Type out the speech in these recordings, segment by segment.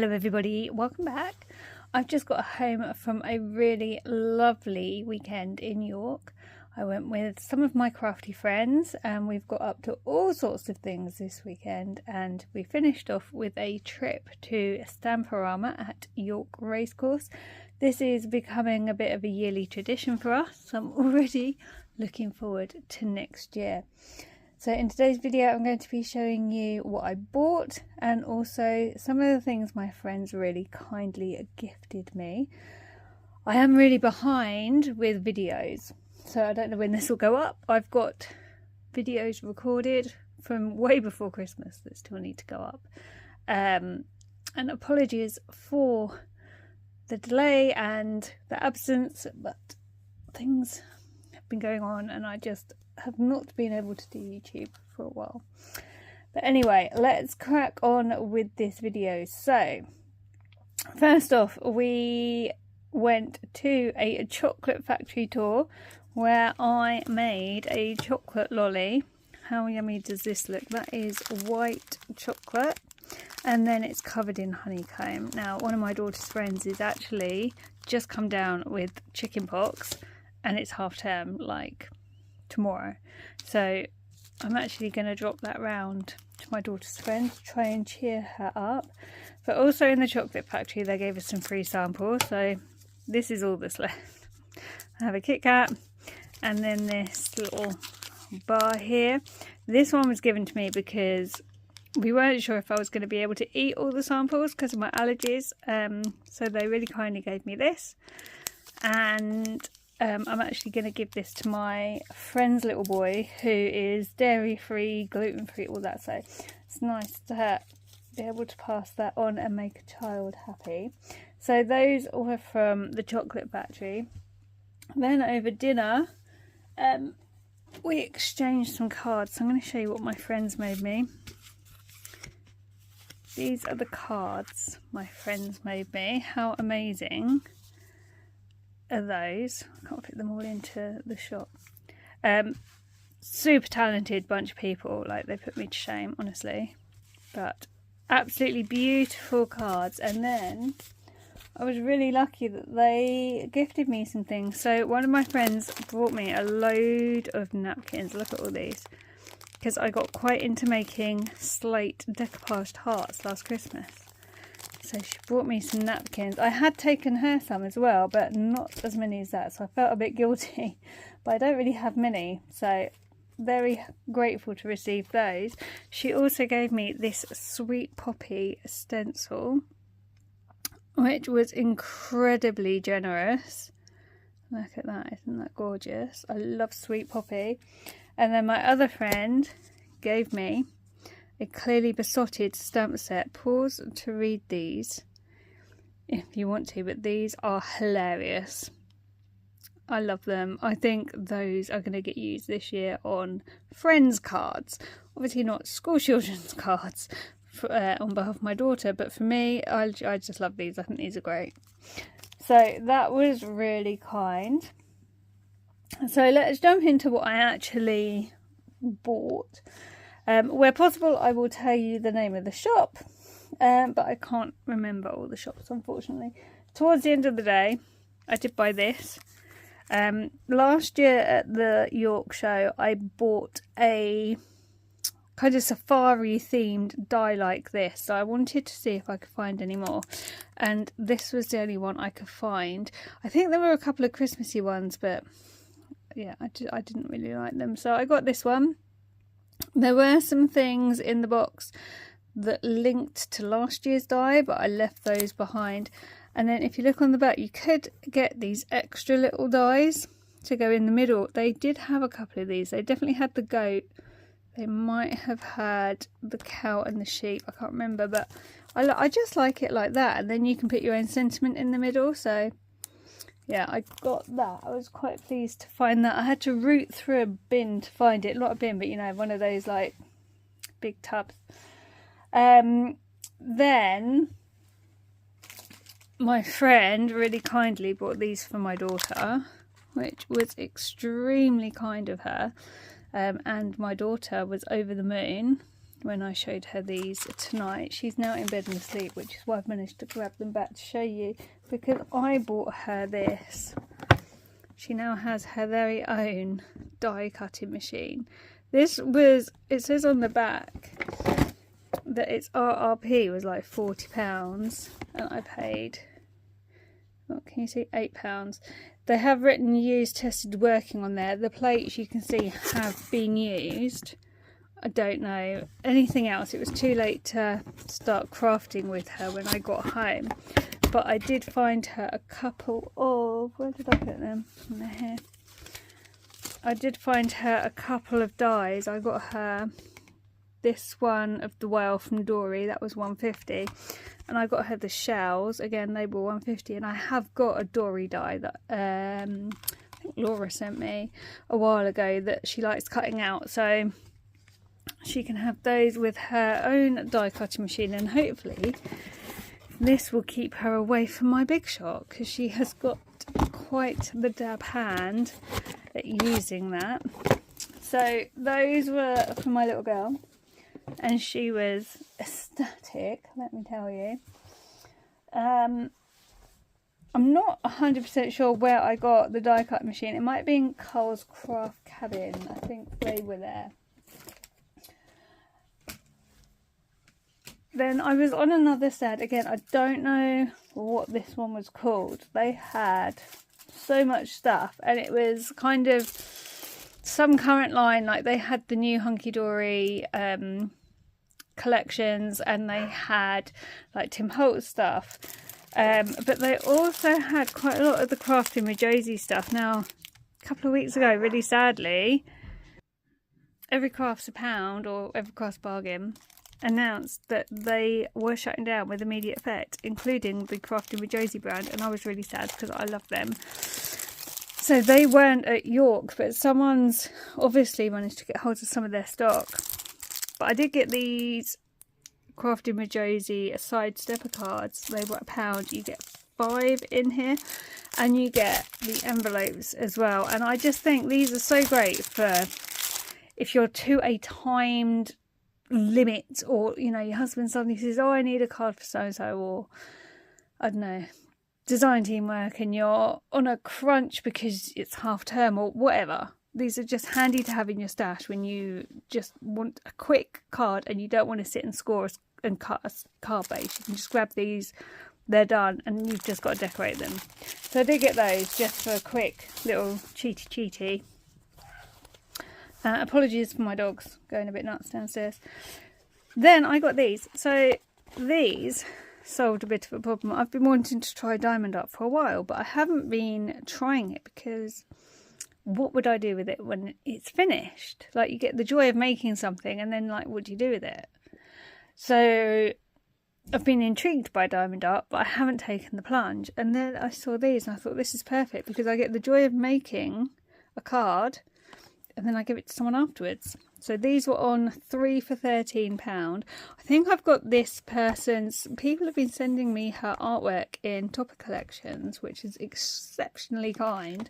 Hello everybody, welcome back. I've just got home from a really lovely weekend in York. I went with some of my crafty friends and we've got up to all sorts of things this weekend, and we finished off with a trip to Stamperama at York Racecourse. This is becoming a bit of a yearly tradition for us, so I'm already looking forward to next year. So in today's video I'm going to be showing you what I bought and also some of the things my friends really kindly gifted me. I am really behind with videos, so I don't know when this will go up. I've got videos recorded from way before Christmas that still need to go up. And apologies for the delay and the absence, but things have been going on and I just have not been able to do YouTube for a while. But anyway, let's crack on with this video. So first off, we went to a chocolate factory tour where I made a chocolate lolly. How yummy does this look? That is white chocolate and then it's covered in honeycomb. Now one of my daughter's friends is actually just come down with chicken pox and it's half term, like tomorrow, so I'm actually going to drop that round to my daughter's friend to try and cheer her up. But also in the chocolate factory they gave us some free samples, so this is all that's left. I have a Kit Kat and then this little bar here. This one was given to me because we weren't sure if I was going to be able to eat all the samples because of my allergies, so they really kindly gave me this. And I'm actually going to give this to my friend's little boy who is dairy free, gluten free, all that, so it's nice to be able to pass that on and make a child happy. So those were from the chocolate factory. Then over dinner we exchanged some cards, so I'm going to show you what my friends made me. These are the cards my friends made me. How amazing are those? I can't fit them all into the shot. Super talented bunch of people, like they put me to shame, honestly, but absolutely beautiful cards. And then I was really lucky that they gifted me some things. So one of my friends brought me a load of napkins. Look at all these, because I got quite into making slate decoupaged hearts last Christmas. So she brought me some napkins. I had taken her some as well, but not as many as that, so I felt a bit guilty. But I don't really have many, so very grateful to receive those. She also gave me this Sweet Poppy stencil, which was incredibly generous. Look at that, isn't that gorgeous? I love Sweet Poppy. And then my other friend gave me a clearly besotted stamp set. Pause to read these if you want to, but these are hilarious. I love them. I think those are going to get used this year on friends' cards. Obviously not school children's cards for, on behalf of my daughter, but for me, I just love these. I think these are great. So that was really kind. So let's jump into what I actually bought. Where possible I will tell you the name of the shop, but I can't remember all the shops, unfortunately. Towards the end of the day I did buy this. Last year at the York show I bought a kind of safari themed die like this, so I wanted to see if I could find any more, and this was the only one I could find. I think there were a couple of Christmassy ones, but yeah, I didn't really like them, so I got this one. There were some things in the box that linked to last year's die, but I left those behind. And then if you look on the back, you could get these extra little dies to go in the middle. They did have a couple of these. They definitely had the goat. They might have had the cow and the sheep. I can't remember, but I just like it like that. And then you can put your own sentiment in the middle. So yeah, I got that. I was quite pleased to find that. I had to root through a bin to find it. Not a bin, but you know, one of those like big tubs. Then my friend really kindly bought these for my daughter, which was extremely kind of her. And my daughter was over the moon when I showed her these tonight. She's now in bed and asleep, which is why I've managed to grab them back to show you, because I bought her this. She now has her very own die cutting machine. This was, it says on the back that its RRP was like £40, and I paid, what can you see, £8. They have written used, tested, working on there. The plates you can see have been used. I don't know anything else. It was too late to start crafting with her when I got home. But I did find her a couple of, where did I put them? In here. I did find her a couple of dies. I got her this one of the whale from Dory, that was £1.50, and I got her the shells, again they were £1.50, and I have got a Dory die that I think Laura sent me a while ago that she likes cutting out, so she can have those with her own die cutting machine, and hopefully this will keep her away from my big shot, because she has got quite the dab hand at using that. So those were for my little girl, and she was ecstatic, let me tell you. I'm not 100% sure where I got the die cut machine. It might be in Carl's Craft Cabin. I think they were there. Then I was on another set. Again, I don't know what this one was called. They had so much stuff, and it was kind of some current line. Like they had the new Hunky Dory collections, and they had like Tim Holtz stuff, but they also had quite a lot of the Crafting with Josie stuff. Now, a couple of weeks ago, really sadly, Every Craft's a Pound, or Every Craft's Bargain, announced that they were shutting down with immediate effect, including the Crafting with Josie brand, and I was really sad because I love them. So they weren't at York, but someone's obviously managed to get hold of some of their stock. But I did get these Crafting with Josie side stepper cards. They were £1. You get 5 in here, and you get the envelopes as well. And I just think these are so great for if you're to a timed limit, or you know, your husband suddenly says, oh, I need a card for so and so, or I don't know, design team work, and you're on a crunch because it's half term or whatever. These are just handy to have in your stash when you just want a quick card and you don't want to sit and score and cut a card base. You can just grab these, they're done, and you've just got to decorate them. So I did get those just for a quick little cheaty. Apologies for my dogs going a bit nuts downstairs. Then I got these. So these solved a bit of a problem. I've been wanting to try Diamond Art for a while, but I haven't been trying it because what would I do with it when it's finished? Like, you get the joy of making something, and then like, what do you do with it? So I've been intrigued by Diamond Art, but I haven't taken the plunge. And then I saw these and I thought, this is perfect, because I get the joy of making a card and then I give it to someone afterwards. So these were on 3 for £13. I think I've got this person's, people have been sending me her artwork in Topper collections, which is exceptionally kind.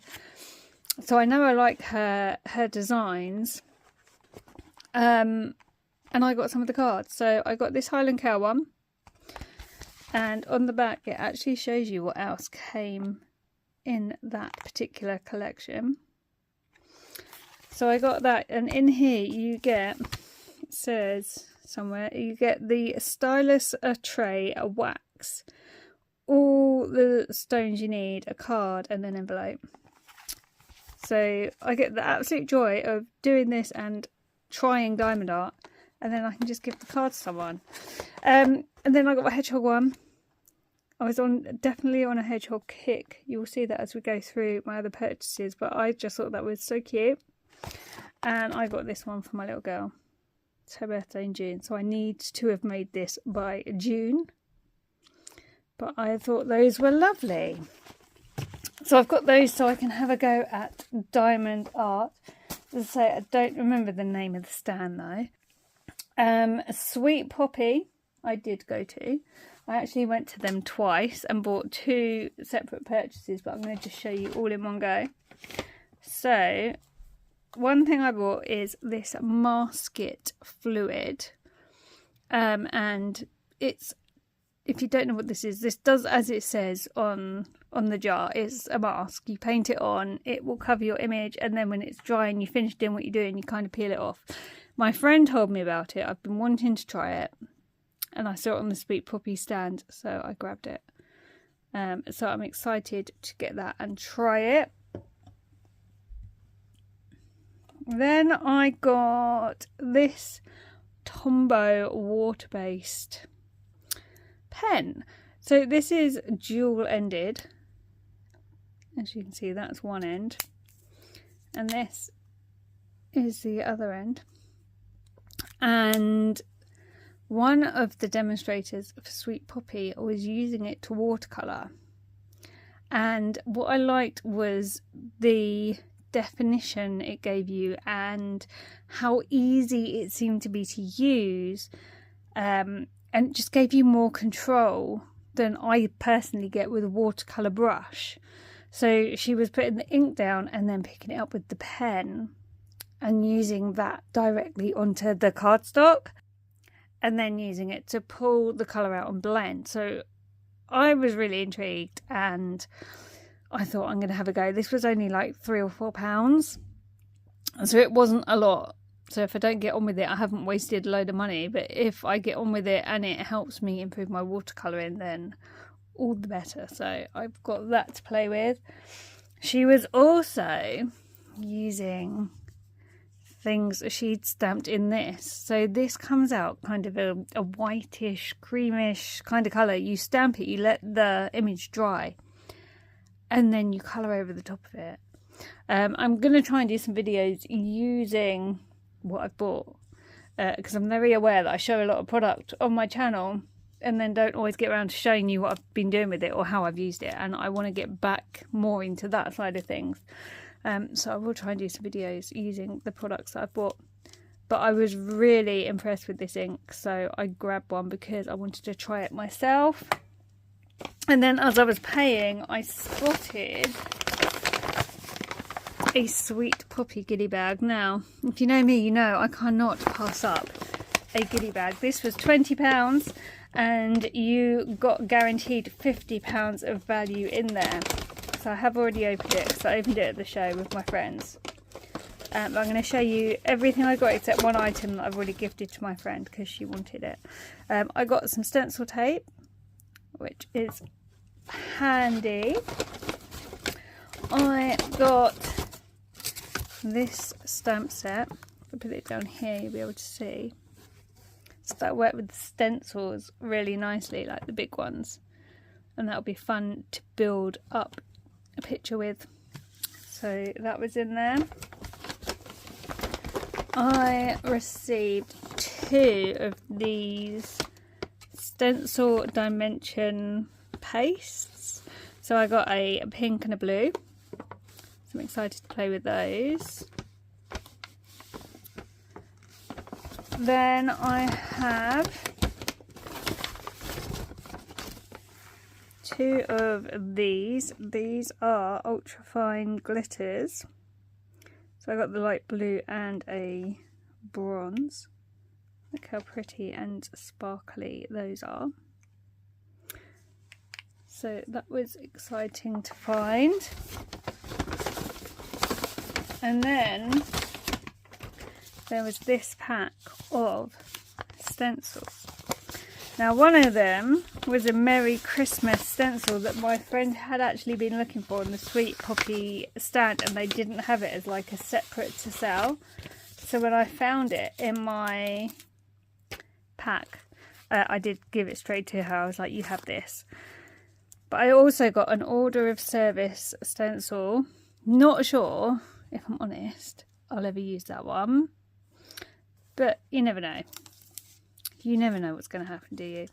So I know I like her designs. And I got some of the cards. So I got this Highland Cow one. And on the back it actually shows you what else came in that particular collection. So I got that, and in here you get, it says somewhere, you get the stylus, a tray, a wax, all the stones you need, a card, and an envelope. So I get the absolute joy of doing this and trying Diamond Art, and then I can just give the card to someone. And then I got a hedgehog one. I was definitely on a hedgehog kick. You will see that as we go through my other purchases, but I just thought that was so cute. And I got this one for my little girl. It's her birthday in June, so I need to have made this by June. But I thought those were lovely. So I've got those so I can have a go at Diamond Art. As I say, I don't remember the name of the stand though. Sweet Poppy I did go to. I actually went to them twice and bought 2 separate purchases, but I'm going to just show you all in one go. So one thing I bought is this Masket fluid. And it's, if you don't know what this is, this does as it says on the jar. It's a mask. You paint it on, it will cover your image, and then when it's dry and you finished doing what you're doing, you kind of peel it off. My friend told me about it. I've been wanting to try it, and I saw it on the Sweet Poppy stand, so I grabbed it. So I'm excited to get that and try it. Then I got this Tombow water-based pen. So this is dual-ended. As you can see, that's one end. And this is the other end. And one of the demonstrators for Sweet Poppy was using it to watercolour. And what I liked was the definition it gave you and how easy it seemed to be to use, and it just gave you more control than I personally get with a watercolour brush. So she was putting the ink down and then picking it up with the pen and using that directly onto the cardstock and then using it to pull the colour out and blend. So I was really intrigued and I thought I'm going to have a go. This was only like £3 or £4, so it wasn't a lot. So if I don't get on with it, I haven't wasted a load of money. But if I get on with it and it helps me improve my watercolouring, then all the better. So I've got that to play with. She was also using things she'd stamped in this. So this comes out kind of a whitish, creamish kind of colour. You stamp it, you let the image dry, and then you colour over the top of it. I'm going to try and do some videos using what I've bought, because I'm very aware that I show a lot of product on my channel and then don't always get around to showing you what I've been doing with it or how I've used it, and I want to get back more into that side of things. So I will try and do some videos using the products that I've bought. But I was really impressed with this ink, so I grabbed one because I wanted to try it myself. And then as I was paying, I spotted a Sweet Poppy goodie bag. Now, if you know me, you know I cannot pass up a goodie bag. This was £20 and you got guaranteed £50 of value in there. So I have already opened it because I opened it at the show with my friends. I'm going to show you everything I got except one item that I've already gifted to my friend because she wanted it. I got some stencil tape, which is handy. I got this stamp set. If I put it down here, you'll be able to see. So that worked with the stencils really nicely, like the big ones. And that'll be fun to build up a picture with. So that was in there. I received 2 of these stencil dimension pastes. So I got a pink and a blue. So I'm excited to play with those. Then I have 2 of these. These are ultra fine glitters. So I got the light blue and a bronze. Look how pretty and sparkly those are. So that was exciting to find. And then there was this pack of stencils. Now one of them was a Merry Christmas stencil that my friend had actually been looking for on the Sweet Poppy stand, and they didn't have it as like a separate to sell. So when I found it in my pack, I did give it straight to her. I was like, you have this. But I also got an order of service stencil. Not sure, if I'm honest, I'll ever use that one. But you never know. You never know what's going to happen, do you?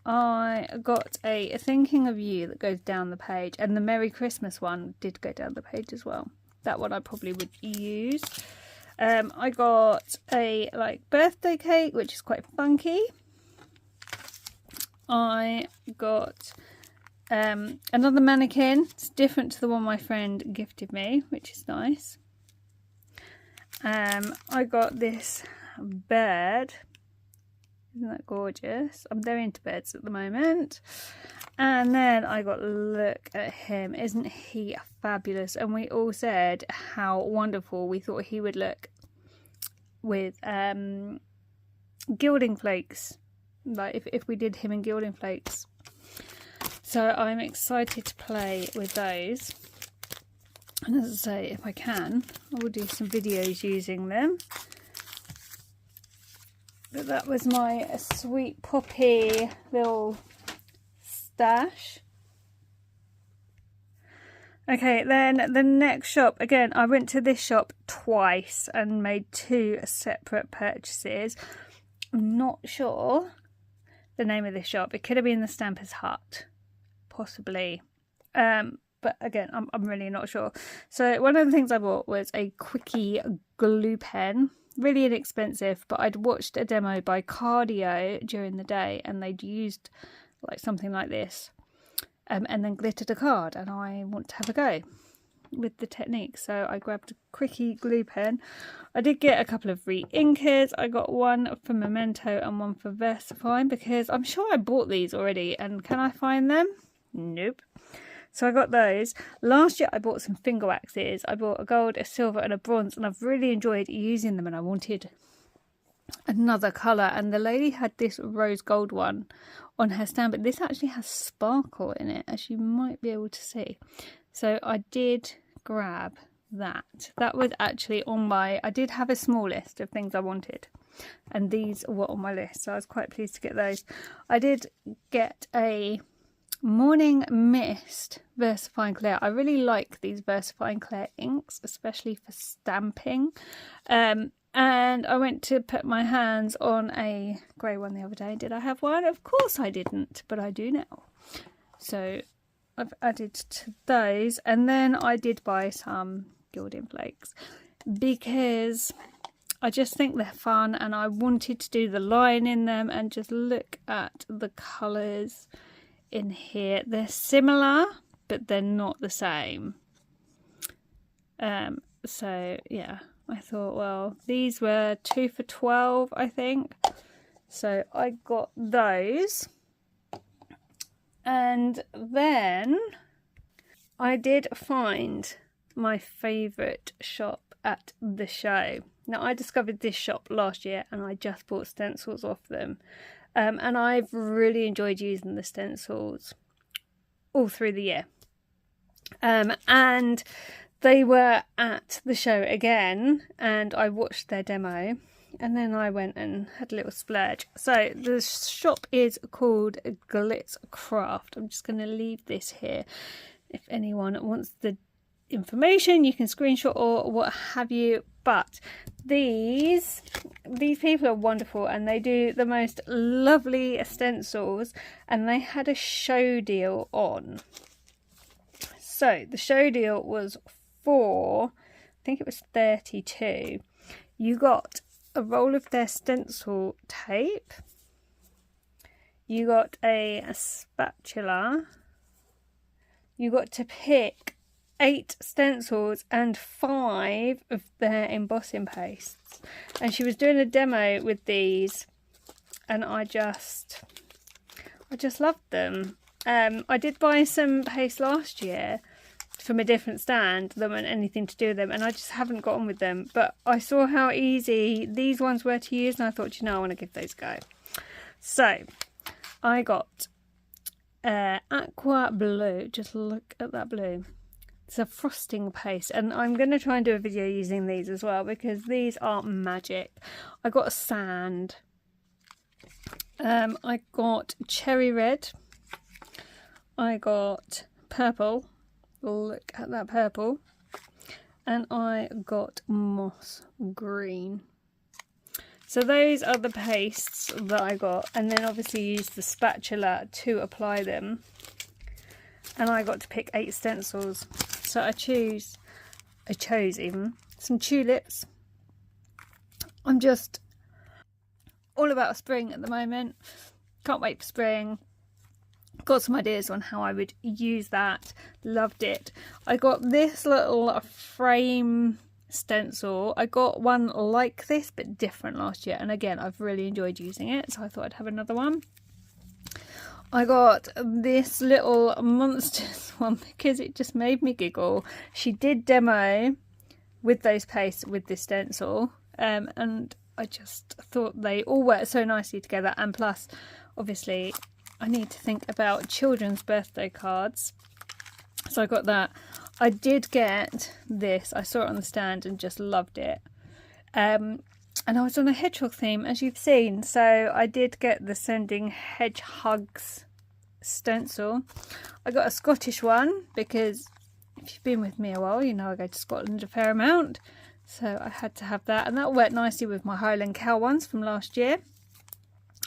I got a Thinking of You that goes down the page, and the Merry Christmas one did go down the page as well. That one I probably would use. I got a birthday cake, which is quite funky. I got another mannequin. It's different to the one my friend gifted me, which is nice. I got this bird. Isn't that gorgeous? They're into beds at the moment. And then I got, look at him. Isn't he fabulous? And we all said how wonderful we thought he would look with gilding flakes. Like if we did him in gilding flakes. So I'm excited to play with those. And as I say, if I can, I will do some videos using them. But that was my sweet poppy little stash. Okay, then the next shop, again, I went to this shop twice and made 2 separate purchases. I'm not sure the name of this shop. It could have been the Stamper's Hut, possibly. But again, I'm really not sure. So one of the things I bought was a quickie glue pen. Really inexpensive, but I'd watched a demo by Cardio during the day and they'd used like something like this and then glittered a card, and I want to have a go with the technique. So I grabbed a quickie glue pen. I did get a couple of re-inkers. I got one for Memento and one for VersaFine because I'm sure I bought these already, and can I find them? Nope. So I got those. Last year I bought some finger waxes. I bought a gold, a silver and a bronze, and I've really enjoyed using them, and I wanted another colour. And the lady had this rose gold one on her stand, but this actually has sparkle in it, as you might be able to see. So I did grab that. That was actually on my, I did have a small list of things I wanted, and these were on my list, so I was quite pleased to get those. I did get a Morning Mist VersaFine Clear. I really like these VersaFine Clear inks, especially for stamping. And I went to put my hands on a grey one the other day. Did I have one? Of course I didn't, but I do now. So I've added to those. And then I did buy some gilding flakes because I just think they're fun, and I wanted to do the line in them and just look at the colours in here. They're similar, but they're not the same. So yeah, I thought, well, these were 2 for $12, I think. So I got those. And then I did find my favourite shop at the show. Now, I discovered this shop last year and I just bought stencils off them. And I've really enjoyed using the stencils all through the year. And they were at the show again, and I watched their demo, and then I went and had a little splurge. So the shop is called Glitz Craft. I'm just going to leave this here. If anyone wants the information, you can screenshot or what have you. But these people are wonderful, and they do the most lovely stencils, and they had a show deal on. So the show deal was for, I think it was 32. You got a roll of their stencil tape, you got a spatula, you got to pick 8 stencils and 5 of their embossing pastes. And she was doing a demo with these, and I just loved them. I did buy some paste last year from a different stand that weren't anything to do with them, and I just haven't got on with them. But I saw how easy these ones were to use, and I thought, you know, I want to give those a go. So I got aqua blue. Just look at that blue. It's a frosting paste, and I'm going to try and do a video using these as well because these are magic. I got sand. I got cherry red. I got purple. Look at that purple. And I got moss green. So those are the pastes that I got, and then obviously use the spatula to apply them. And I got to pick 8 stencils. So I chose even some tulips. I'm just all about spring at the moment. Can't wait for spring. Got some ideas on how I would use that. Loved it. I got this little frame stencil. I got one like this but different last year, and again I've really enjoyed using it, so I thought I'd have another one. I got this little Monsters one because it just made me giggle. She did demo with those pastes with this stencil, and I just thought they all work so nicely together, and plus obviously I need to think about children's birthday cards, so I got that. I did get this. I saw it on the stand and just loved it. And I was on a hedgehog theme, as you've seen. So I did get the Sending Hedgehogs stencil. I got a Scottish one because if you've been with me a while, you know I go to Scotland a fair amount. So I had to have that. And that worked nicely with my Highland Cow ones from last year.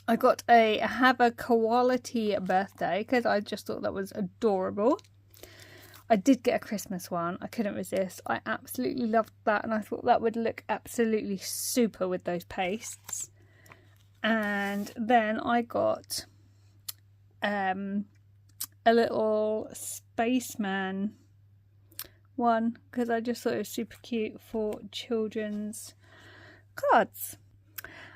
I got a Have a Quality birthday because I just thought that was adorable. I did get a Christmas one. I couldn't resist. I absolutely loved that, and I thought that would look absolutely super with those pastes. And then I got a little spaceman one because I just thought it was super cute for children's cards.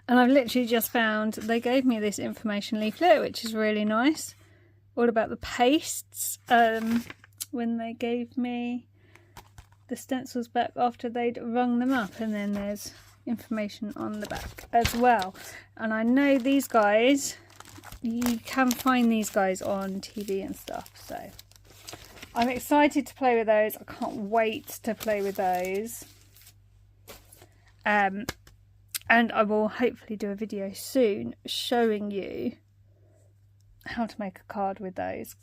And I've literally just found, they gave me this information leaflet, which is really nice, all about the pastes. When they gave me the stencils back after they'd rung them up, and then there's information on the back as well. And I know these guys, you can find these guys on TV and stuff, so I'm excited to play with those. I can't wait to play with those. And I will hopefully do a video soon showing you how to make a card with those,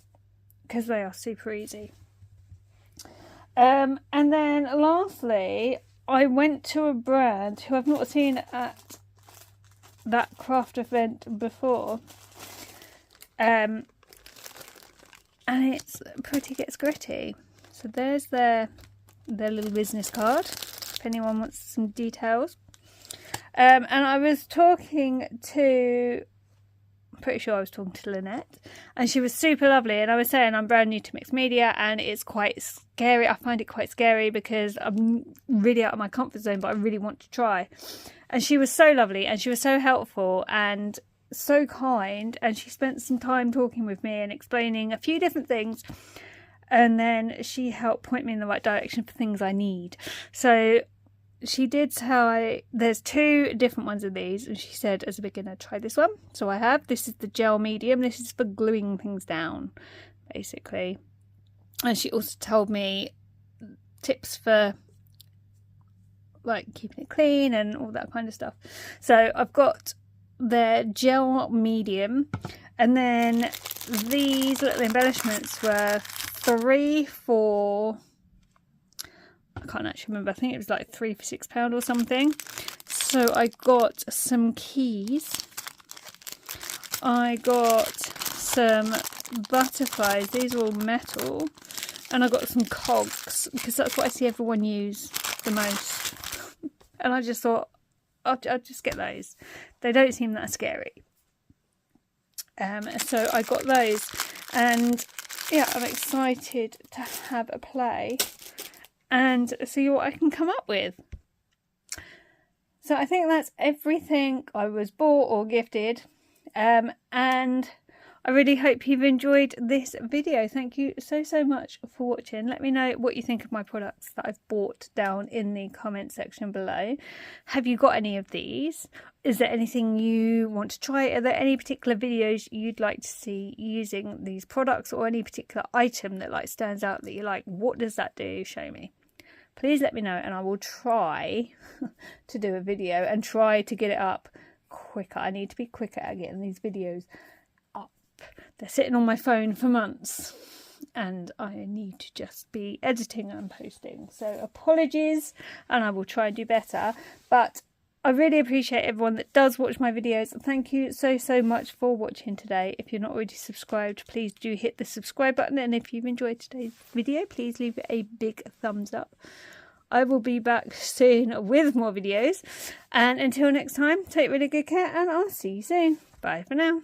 because they are super easy. And then lastly, I went to a brand who I've not seen at that craft event before. And it's Pretty Gets Gritty. So there's their little business card, if anyone wants some details. And I was talking to, pretty sure I was talking to Lynette, and she was super lovely, and I was saying I'm brand new to mixed media and it's quite scary. I find it quite scary because I'm really out of my comfort zone, but I really want to try. And she was so lovely, and she was so helpful and so kind, and she spent some time talking with me and explaining a few different things, and then she helped point me in the right direction for things I need. So she did say there's 2 different ones of these, and she said as a beginner try this one. So I have. This is the gel medium. This is for gluing things down basically, and she also told me tips for like keeping it clean and all that kind of stuff. So I've got the gel medium, and then these little embellishments were 3 for, I can't actually remember, I think it was like 3 for £6 or something. So I got some keys, I got some butterflies, these are all metal, and I got some cogs because that's what I see everyone use the most. And I just thought I'll just get those. They don't seem that scary. So I got those, and yeah, I'm excited to have a play and see what I can come up with. So I think that's everything I was bought or gifted, and I really hope you've enjoyed this video. Thank you so much for watching. Let me know what you think of my products that I've bought down in the comment section below. Have you got any of these? Is there anything you want to try? Are there any particular videos you'd like to see using these products, or any particular item that like stands out that you're like, what does that do? Show me. Please let me know, and I will try to do a video and try to get it up quicker. I need to be quicker at getting these videos up. They're sitting on my phone for months, and I need to just be editing and posting. So apologies, and I will try and do better. But I really appreciate everyone that does watch my videos. Thank you so much for watching today. If you're not already subscribed, please do hit the subscribe button. And if you've enjoyed today's video, please leave it a big thumbs up. I will be back soon with more videos. And until next time, take really good care, and I'll see you soon. Bye for now.